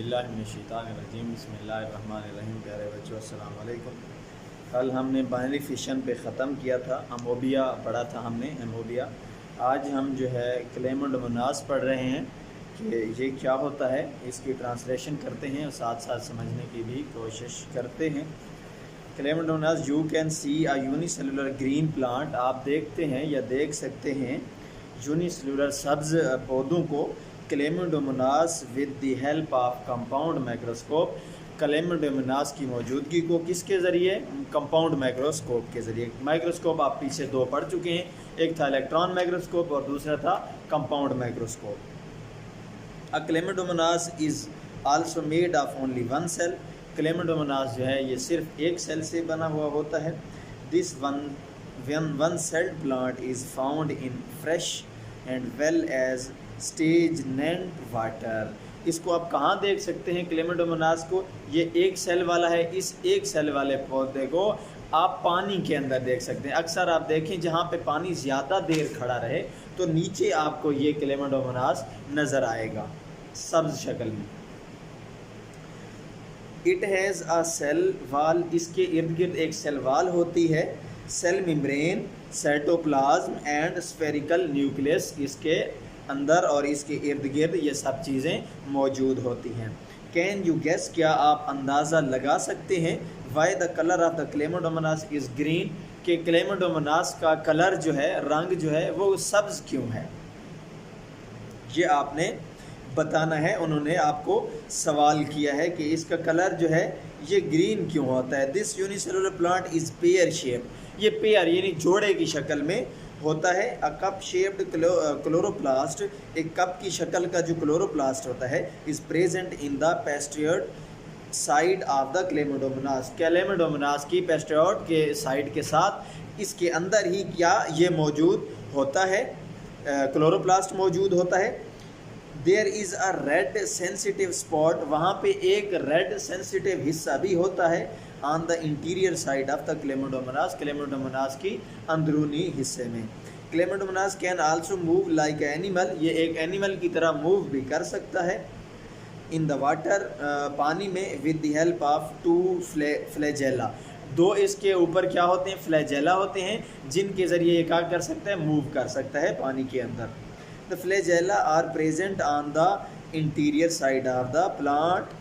औज़ुबिल्लाहिमिनश्शैतानिर्रजीम बिस्मिल्लाहिर्रहमानिर्रहीम। प्यारे बच्चों अस्सलाम वालेकुम। कल हमने बाइनरी फिशन पे ख़त्म किया था, अमोबिया पढ़ा था हमने, अमोबिया। आज हम जो है क्लेम और मुनास पढ़ रहे हैं कि ये क्या होता है, इसकी ट्रांसलेशन करते हैं और साथ साथ समझने की भी कोशिश करते हैं। Chlamydomonas, you can see a unicellular green plant, आप देखते हैं या देख सकते हैं यूनिसेलुलर सब्ज़ पौधों को chlamydomonas with the help of compound microscope. Chlamydomonas की मौजूदगी को किसके ज़रिए? कंपाउंड माइक्रोस्कोप के ज़रिए। माइक्रोस्कोप आप पीछे दो पढ़ चुके हैं, एक था इलेक्ट्रॉन माइक्रोस्कोप और दूसरा था compound microscope. A chlamydomonas is also made of only one cell. Chlamydomonas जो है ये सिर्फ एक सेल से बना हुआ होता है। This one celled plant is found in fresh and well as stagnant water. इसको आप कहाँ देख सकते हैं क्लेमिडोमोनास को? ये एक सेल वाला है, इस एक सेल वाले पौधे को आप पानी के अंदर देख सकते हैं। अक्सर आप देखें जहाँ पे पानी ज़्यादा देर खड़ा रहे तो नीचे आपको ये क्लेमिडोमोनास नज़र आएगा सब्ज शक्ल में। It has a cell wall, इसके इर्द गिर्द एक सेल वाल होती है। Cell membrane, cytoplasm and spherical nucleus, इसके अंदर और इसके इर्द गिर्द ये सब चीज़ें मौजूद होती हैं। कैन यू गेस, क्या आप अंदाज़ा लगा सकते हैं? Why the colour of the chlamydomonas is green, कि क्लेमिडोमोनास का कलर जो है, रंग जो है वो सब्ज़ क्यों है? ये आपने बताना है। उन्होंने आपको सवाल किया है कि इसका कलर जो है ये ग्रीन क्यों होता है। This unicellular plant is pear shape, ये पेयर यानी जोड़े की शक्ल में होता है। अ कप शेप्ड क्लोरोप्लास्ट, एक कप की शक्ल का जो क्लोरोप्लास्ट होता है, is present in the posterior side of the chlamydomonas. Chlamydomonas की पेस्ट्रियड के साइड के साथ इसके अंदर ही क्या ये मौजूद होता है, क्लोरोप्लास्ट मौजूद होता है। There is a red sensitive spot, वहाँ पे एक रेड सेंसिटिव हिस्सा भी होता है on the interior side of the chlamydomonas, chlamydomonas की अंदरूनी हिस्से में। Chlamydomonas can also move like animal, ये एक एनिमल की तरह मूव भी कर सकता है। इन द वाटर, पानी में, with the help of two flagella, दो इसके ऊपर क्या होते हैं? फ्लैजेला होते हैं, जिनके ज़रिए ये क्या कर सकता है? मूव कर सकता है पानी के अंदर। The flagella are present on the interior side of the plant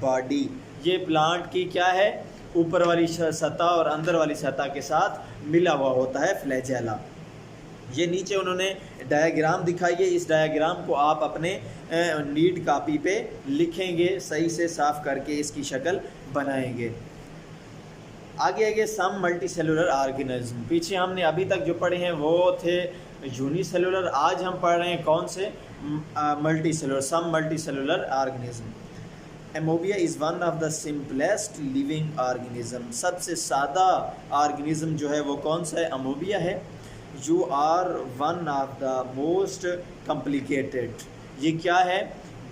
body, ये प्लांट की क्या है? ऊपर वाली सतह और अंदर वाली सतह के साथ मिला हुआ होता है फ्लैजेला। ये नीचे उन्होंने डायग्राम दिखाई है, इस डायग्राम को आप अपने नीट कॉपी पे लिखेंगे, सही से साफ करके इसकी शक्ल बनाएंगे। आगे सम मल्टीसेलुलर ऑर्गेनिज्म, पीछे हमने अभी तक जो पढ़े हैं वो थे यूनिसेलुलर, आज हम पढ़ रहे हैं कौन से? Multicellular, some multicellular organism. Amoeba is one of the simplest living organism, सबसे सादा ऑर्गेनिज्म जो है वो कौन सा है? अमोबिया है। You are one of the most complicated, ये क्या है?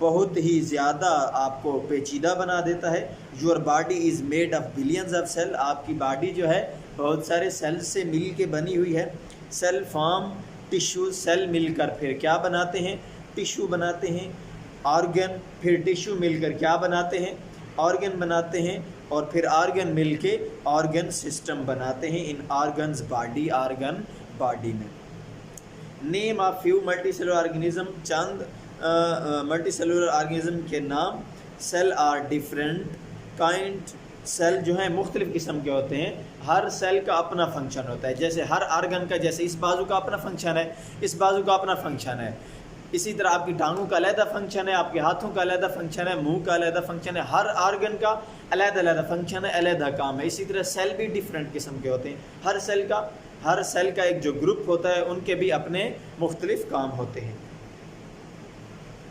बहुत ही ज़्यादा आपको पेचीदा बना देता है। Your body is made of billions of cell, आपकी बॉडी जो है बहुत सारे सेल से मिल के बनी हुई है। सेल फॉर्म टिश्यू, सेल मिलकर फिर क्या बनाते हैं? टिश्यू बनाते हैं। ऑर्गन, फिर टिश्यू मिलकर क्या बनाते हैं? ऑर्गन बनाते हैं, और फिर ऑर्गन मिलके ऑर्गन सिस्टम बनाते हैं। In organs body, organ body में। Name of few multicellular organism, चंद मल्टीसेलुलर ऑर्गेनिज्म के नाम। Cell are different kind, cell जो हैं मुख्तलिफ़ किस्म के होते हैं, हर सेल का अपना फंक्शन होता है। जैसे हर ऑर्गन का, जैसे इस बाजू का अपना फंक्शन है, इस बाजू का अपना फंक्शन है, इसी तरह आपकी टांगों का अलहदा फंक्शन है, आपके हाथों का अलहदा फंक्शन है, मुंह का अलहदा फंक्शन है। हर ऑर्गन का अलहदा फंक्शन है, अलहदा काम है। इसी तरह सेल भी डिफरेंट किस्म के होते हैं। हर सेल का एक जो ग्रुप होता है उनके भी अपने मुख्तलिफ काम होते हैं।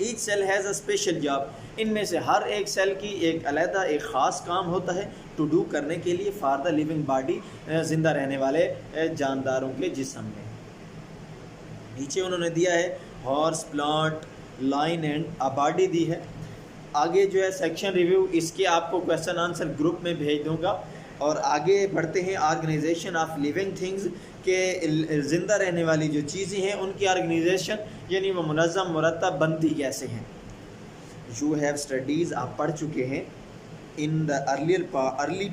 Each cell has a special job, इनमें से हर एक सेल की एक अलहदा एक ख़ास काम होता है टू डू, करने के लिए, फॉर द लिविंग बॉडी, ज़िंदा रहने वाले जानदारों के जिस्म में। नीचे उन्होंने दिया है horse, plant, line and a body दी है। आगे जो है सेक्शन रिव्यू, इसके आपको क्वेश्चन आंसर ग्रुप में भेज दूंगा। और आगे बढ़ते हैं ऑर्गेनाइजेशन ऑफ लिविंग थिंग्स, के ज़िंदा रहने वाली जो चीज़ें हैं उनकी ऑर्गेनाइजेशन, यानी वो मुनज़्ज़म मुरतब बंदी कैसे हैं। यू हैव स्टडीज़, आप पढ़ चुके हैं, in the early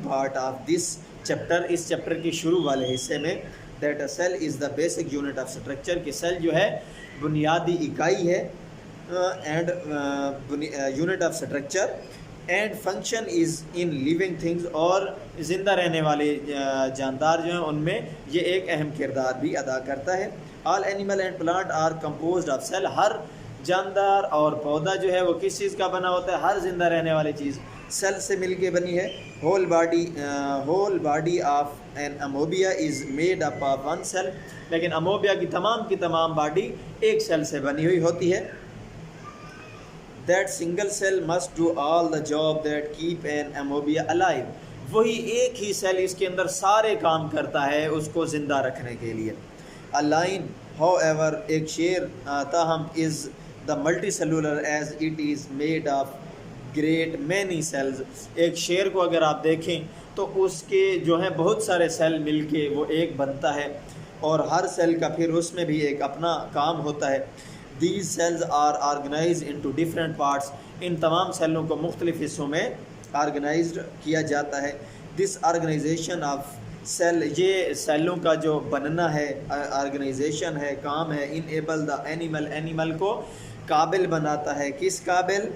part of this chapter, इस चैप्टर के शुरू वाले हिस्से में, that a cell is the basic unit of structure, कि सेल जो है बुनियादी इकाई है and unit of structure, and function is in living things, और ज़िंदा रहने वाले जानदार जो हैं उनमें ये एक अहम किरदार भी अदा करता है। All animal and plant are composed of cell, हर जानदार और पौधा जो है वो किस चीज़ का बना होता है, हर जिंदा रहने वाली चीज़ सेल से मिलके बनी है। Whole body of an amoeba is made up of one cell, लेकिन अमोबिया की तमाम बॉडी एक सेल से बनी हुई होती है। That single cell must do all the job that keep an amoeba alive, वही एक ही सेल इसके अंदर सारे काम करता है उसको ज़िंदा रखने के लिए। अ लाइन हाउएवर, एक शेर ताहम, is the multicellular as it is made of great many cells, एक शेर को अगर आप देखें तो उसके जो हैं बहुत सारे सेल मिलके वो एक बनता है, और हर सेल का फिर उसमें भी एक अपना काम होता है। These cells are organize into different parts, इन तमाम सेलों को मुख्तलिफ हिस्सों में ऑर्गेनाइज्ड किया जाता है। दिस ऑर्गेनाइजेशन ऑफ सेल, ये सेलों का जो बनना है, ऑर्गेनाइजेशन है, काम है, इनेबल द एनिमल को काबिल बनाता है, किस काबिल,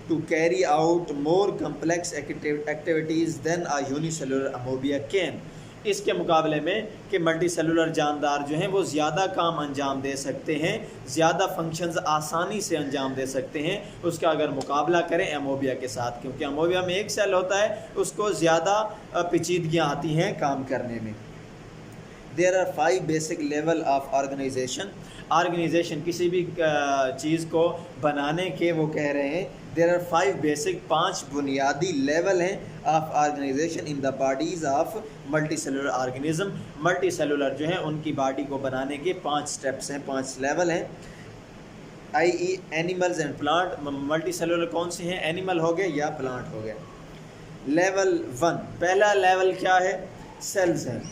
to carry out more complex activities than a unicellular amoeba can, इसके मुकाबले में कि मल्टी सेलुलर जानदार जो हैं वो ज़्यादा काम अंजाम दे सकते हैं, ज़्यादा फंक्शंस आसानी से अंजाम दे सकते हैं उसका अगर मुकाबला करें अमोबिया के साथ, क्योंकि अमोबिया में एक सेल होता है, उसको ज़्यादा पेचीदगियाँ आती हैं काम करने में। There are 5 basic level of organization, किसी भी चीज़ को बनाने के वो कह रहे हैं, देयर आर 5 बेसिक, 5 बुनियादी लेवल हैं of organization in the bodies of multicellular organism, multicellular जो हैं उनकी बॉडी को बनाने के 5 स्टेप्स हैं, 5 लेवल हैं। i.e. Animals and plant, multi cellular कौन से हैं, एनिमल हो गए या प्लांट हो गए। लेवल 1, पहला लेवल क्या है, सेल्स हैं।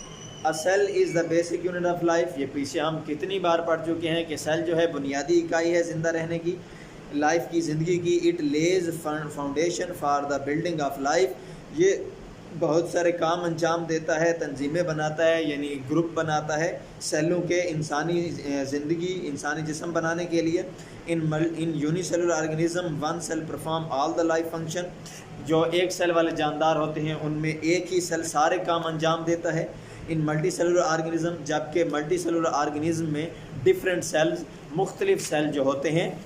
A cell is the basic unit of life, ये पीछे हम कितनी बार पढ़ चुके हैं कि सेल जो है बुनियादी इकाई है ज़िंदा रहने की, लाइफ की, ज़िंदगी की। It Lay's foundation for the building of life, ये बहुत सारे काम अंजाम देता है, तंजीमें बनाता है, यानी ग्रुप बनाता है सेलों के इंसानी ज़िंदगी, इंसानी जिस्म बनाने के लिए। In unicellular organism one cell perform all the life function, जो एक सेल वाले जानदार होते हैं उनमें एक ही सेल सारे काम अंजाम देता है। इन मल्टी सेलुलर ऑर्गेनिज्म, जबकि मल्टी सेलुलर ऑर्गेनिज्म में डिफरेंट सेल्स, मुख्तलिफ सेल जो होते हैं,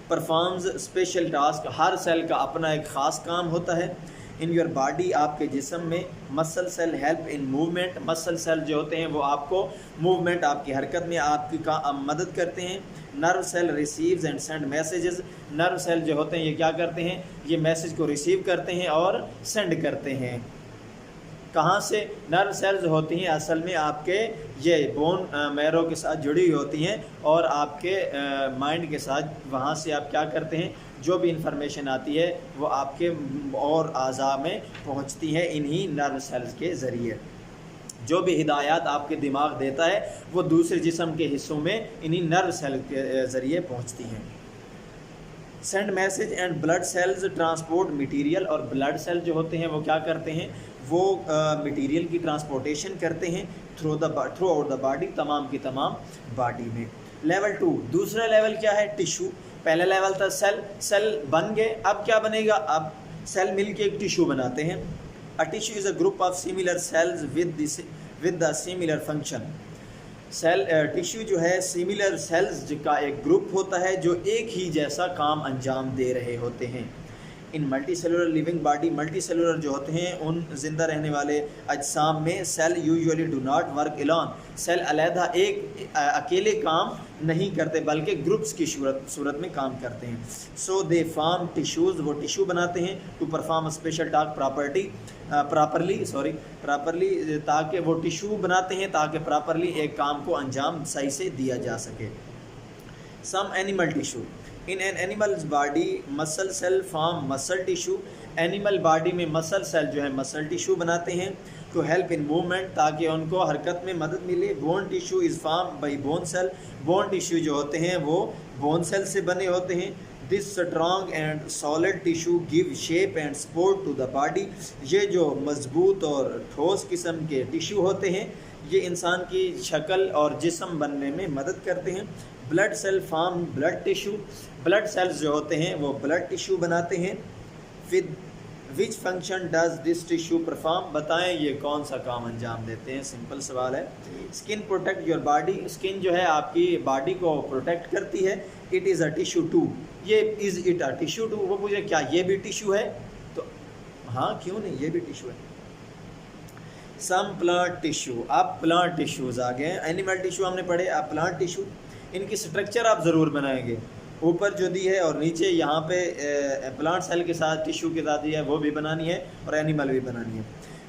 परफॉर्म्स स्पेशल टास्क, हर सेल का अपना एक ख़ास काम होता है। इन योर बॉडी, आपके जिस्म में, muscle cell help in movement, muscle cell जो होते हैं वो आपको मूवमेंट, आपकी हरकत में आपकी मदद करते हैं। Nerve cell receives and send messages, nerve cell जो होते हैं ये क्या करते हैं, ये मैसेज को रिसीव करते हैं और सेंड करते हैं। कहाँ से, नर्व सेल्स होती हैं असल में आपके ये बोन मैरो के साथ जुड़ी हुई होती हैं, और आपके माइंड के साथ, वहाँ से आप क्या करते हैं, जो भी इंफॉर्मेशन आती है वो आपके और अज़ा में पहुँचती है इन्हीं नर्व सेल्स के ज़रिए। जो भी हिदायत आपके दिमाग देता है वो दूसरे जिस्म के हिस्सों में इन्हीं नर्व सेल के ज़रिए पहुँचती हैं। Send message and blood cells transport material, और ब्लड सेल जो होते हैं वो क्या करते हैं, वो मटेरियल की ट्रांसपोर्टेशन करते हैं थ्रू आउट द बॉडी, तमाम की तमाम बॉडी में। लेवल 2, दूसरा लेवल क्या है, टिशू। पहला लेवल था सेल बन गए, अब क्या बनेगा, अब सेल मिलके एक टिशू बनाते हैं। A tissue is a group of similar cells with the similar function. Cell tissue जो है सिमिलर सेल्स का एक ग्रुप होता है जो एक ही जैसा काम अंजाम दे रहे होते हैं। In multicellular living body, multicellular जो होते हैं उन जिंदा रहने वाले अजसाम में cell usually do not work alone, cell अलहदा एक अकेले काम नहीं करते बल्कि ग्रुप्स की सूरत में काम करते हैं। सो दे फॉर्म टिश्यूज़, वो टिश्यू बनाते हैं to perform special task properly, ताकि वो टिश्यू बनाते हैं ताकि प्रॉपरली एक काम को अंजाम सही से दिया जा सके। Some animal tissue, in an animals body muscle cell form muscle tissue, animal body में मसल सेल जो है मसल टिश्यू बनाते हैं टू हेल्प इन मूवमेंट, ताकि उनको हरकत में मदद मिले। Bone tissue is form by bone cell, bone tissue जो होते हैं वो बोन सेल से बने होते हैं। This strong and solid tissue give shape and support to the body. ये जो मजबूत और ठोस किस्म के टिश्यू होते हैं ये इंसान की शक्ल और जिस्म बनने में मदद करते हैं। Blood cell form blood tissue, blood cells जो होते हैं वो ब्लड टिश्यू बनाते हैं। With which function does this tissue perform, बताएं ये कौन सा काम अंजाम देते हैं। सिंपल सवाल है। Skin protect your body, skin जो है आपकी बॉडी को प्रोटेक्ट करती है। It is a tissue too, ये is it a tissue too, वो पूछे क्या ये भी टिश्यू है, तो हाँ क्यों नहीं, ये भी टिश्यू है। सम प्लांट टिश्यू, आप प्लांट टिश्यूज़ आ गए। एनिमल टिश्यू हमने पढ़े, आप प्लांट टिश्यू, इनकी स्ट्रक्चर आप ज़रूर बनाएंगे। ऊपर जो दी है और नीचे यहाँ पे प्लांट सेल के साथ टिश्यू के साथ दी है वो भी बनानी है और एनिमल भी बनानी है।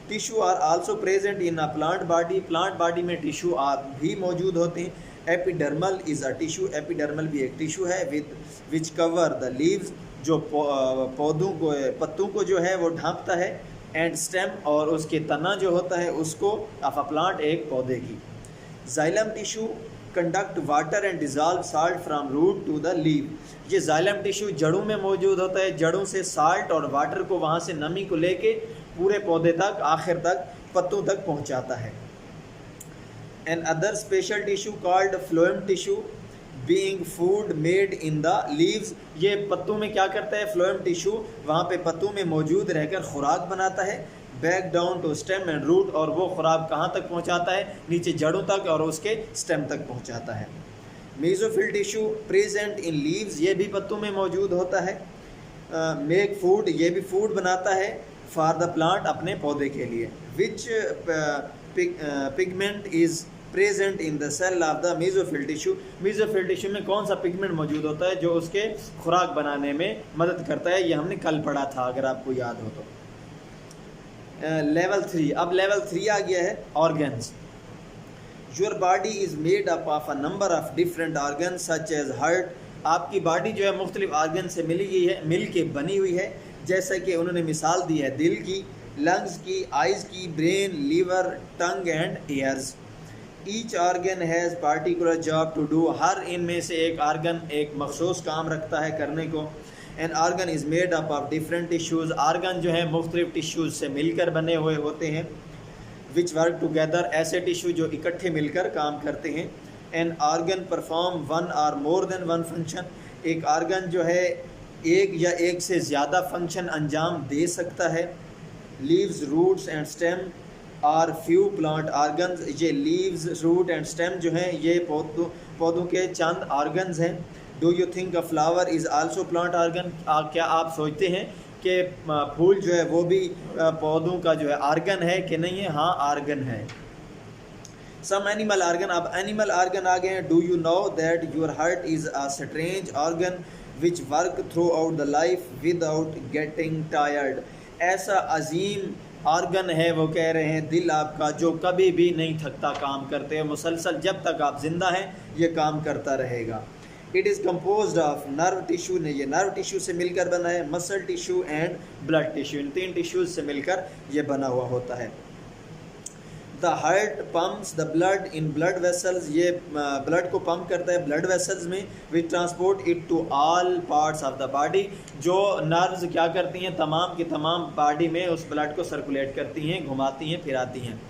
Tissue are also present in a plant body, plant body में टिश्यू आप भी मौजूद होते हैं। Epidermal is a tissue, epidermal भी एक टिश्यू है। With which cover the leaves, जो पौधों को पत्तों को जो है वो ढांपता है। एंड स्टेम, और उसके तना जो होता है उसको ऑफ अ प्लांट, एक पौधे की। Xylem tissue conduct water and dissolve salt from root to the leave, ये जाइलम टिश्यू जड़ों में मौजूद होता है, जड़ों से साल्ट और वाटर को वहाँ से नमी को लेके पूरे पौधे तक, आखिर तक, पत्तों तक पहुँचाता है। Another special tissue called phloem tissue being food made in the leaves, ये पत्तों में क्या करता है, फ्लोएम टिश्यू वहाँ पे पत्तों में मौजूद रहकर खुराक बनाता है। Back down to stem and root, और वो खुराक कहाँ तक पहुँचाता है, नीचे जड़ों तक और उसके स्टेम तक पहुँचाता है। Mesophyll tissue present in leaves, ये भी पत्तों में मौजूद होता है। मेक फूड, ये भी फूड बनाता है फॉर द प्लांट, अपने पौधे के लिए। Which pigment is present in the cell of the mesophyll tissue, mesophyll tissue में कौन सा पिगमेंट मौजूद होता है जो उसके खुराक बनाने में मदद करता है, ये हमने कल पढ़ा था अगर आपको याद हो तो। लेवल 3, अब लेवल 3 आ गया है, organs. Your body is made up of a number of different organ such as heart, आपकी बॉडी जो है मुख्तलिफ ऑर्गन से मिली गई है, मिल के बनी हुई है। जैसे कि उन्होंने मिसाल दी है दिल की, लंग्स की, आइज़ की, brain, liver, tongue and ears. Each organ has particular job to do, हर इनमें से एक ऑर्गन एक मखसूस काम रखता है करने को। An organ is made up of different tissues, organ जो है मुख्तलिफ टिश्यूज़ से मिलकर बने हुए होते हैं। विच वर्क टुगेदर, ऐसे टिश्यू जो इकट्ठे मिलकर काम करते हैं। एन ऑर्गन परफॉर्म वन और मोर देन वन फंक्शन, एक ऑर्गन जो है एक या एक से ज़्यादा फंक्शन अंजाम दे सकता है। Leaves, roots and stem are few plant organs, ये लीव्स, रूट एंड स्टेम जो हैं ये पौधों के चंद ऑर्गन्स हैं। Do you think a flower is also plant organ, क्या आप सोचते हैं कि फूल जो है वो भी पौधों का जो है ऑर्गन है कि नहीं है? हाँ ऑर्गन है। सम एनिमल ऑर्गन, अब एनिमल ऑर्गन आ गए हैं। Do you know that your heart is a strange organ which work through out the life without getting tired, ऐसा अजीम ऑर्गन है, वो कह रहे हैं दिल आपका, जो कभी भी नहीं थकता, काम करते हैं मुसलसल, जब तक आप जिंदा हैं ये काम करता रहेगा। It is composed of nerve tissue, ने ये नर्व टिश्यू से मिलकर बना है। Muscle tissue and blood tissue, इन 3 टिश्यूज से मिलकर ये बना हुआ होता है। The heart pumps the blood in blood vessels, ये ब्लड को पंप करता है ब्लड वेसल्स में। Which transport it to all parts of the body, जो नर्व्स क्या करती हैं, तमाम की तमाम बॉडी में उस ब्लड को सर्कुलेट करती हैं, घुमाती हैं, फिराती हैं।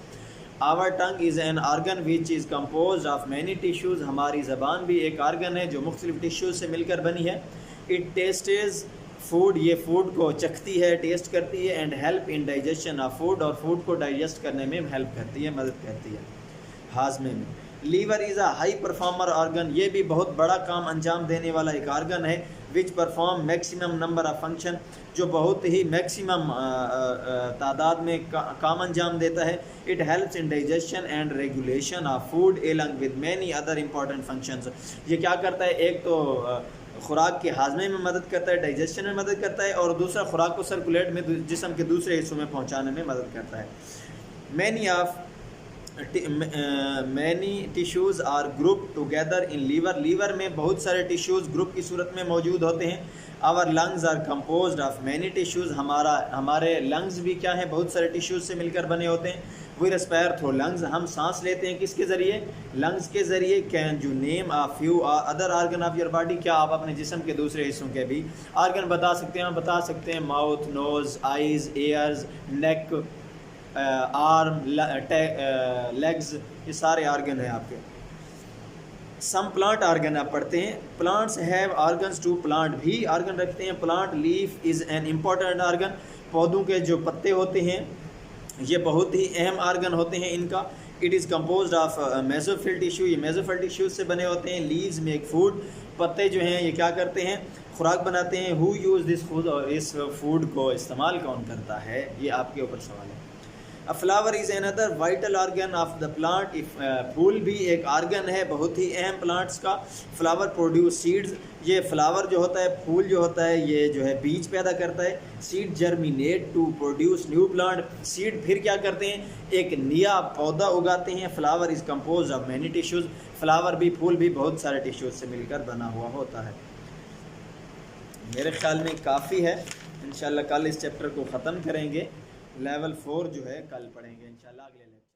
Our tongue is an organ which is compose of many tissues, हमारी ज़बान भी एक ऑर्गन है जो मुख्तलिफ टिश्यूज़ से मिलकर बनी है। इट टेस्टेज फूड, ये फूड को चखती है, टेस्ट करती है। And help in digestion of food, और फूड को डाइजेस्ट करने में हेल्प करती है, मदद करती है हाजमे में। Liver is a high performer organ, ये भी बहुत बड़ा काम अंजाम देने वाला एक ऑर्गन है। Which perform maximum number of function, जो बहुत ही मैक्सिमम तादाद में काम अंजाम देता है। It helps in digestion and regulation of food along with many other important functions, ये क्या करता है, एक तो खुराक के हाजमे में मदद करता है, डाइजेशन में मदद करता है, और दूसरा खुराक को सर्कुलेट में जिस्म के दूसरे हिस्सों में पहुंचाने में मदद करता है। Many tissues are group together in liver, liver में बहुत सारे टिश्यूज़ ग्रुप की सूरत में मौजूद होते हैं। Our lungs are composed of many tissues, हमारे लंग्स भी क्या हैं, बहुत सारे टिश्यूज़ से मिलकर बने होते हैं। वी रेस्पायर थ्रू लंग्स, हम सांस लेते हैं किसके ज़रिए, लंग्स के ज़रिए। Can you name a few other organ of your body, क्या आप अपने जिस्म के दूसरे हिस्सों के भी आर्गन बता सकते हैं? हम बता सकते हैं, माउथ, नोज़, आइज़, एयर्स, नेक, आर्म, लेग्स, ये सारे आर्गन हैं आपके। सम प्लांट आर्गन आप पढ़ते हैं, plants have organs too, plant भी आर्गन रखते हैं। Plant leaf is an important organ, पौधों के जो पत्ते होते हैं ये बहुत ही अहम आर्गन होते हैं इनका। It is composed of mesophyll tissue, ये मेसोफिल टिश्यू से बने होते हैं। लीव्स मेक फूड, पत्ते जो हैं ये क्या करते हैं, खुराक बनाते हैं। हु यूज़ दिस फूड, और इस फूड को इस्तेमाल कौन करता है, ये आपके ऊपर सवाल है। A flower is another vital organ of the plant, if फूल भी एक आर्गन है बहुत ही अहम प्लांट्स का। फ्लावर प्रोड्यूस सीड्स, ये फ्लावर जो होता है, फूल जो होता है, ये जो है बीज पैदा करता है। Seed germinate to produce new plant, seed फिर क्या करते हैं, एक नया पौधा उगाते हैं। Flower is compose of many tissues, flower भी, फूल भी बहुत सारे टिश्यूज़ से मिलकर बना हुआ होता है। मेरे ख्याल में काफ़ी है, इंशाल्लाह कल इस चैप्टर को ख़त्म करेंगे। लेवल 4 जो है कल पढ़ेंगे इंशाल्लाह अगले लेक्चर।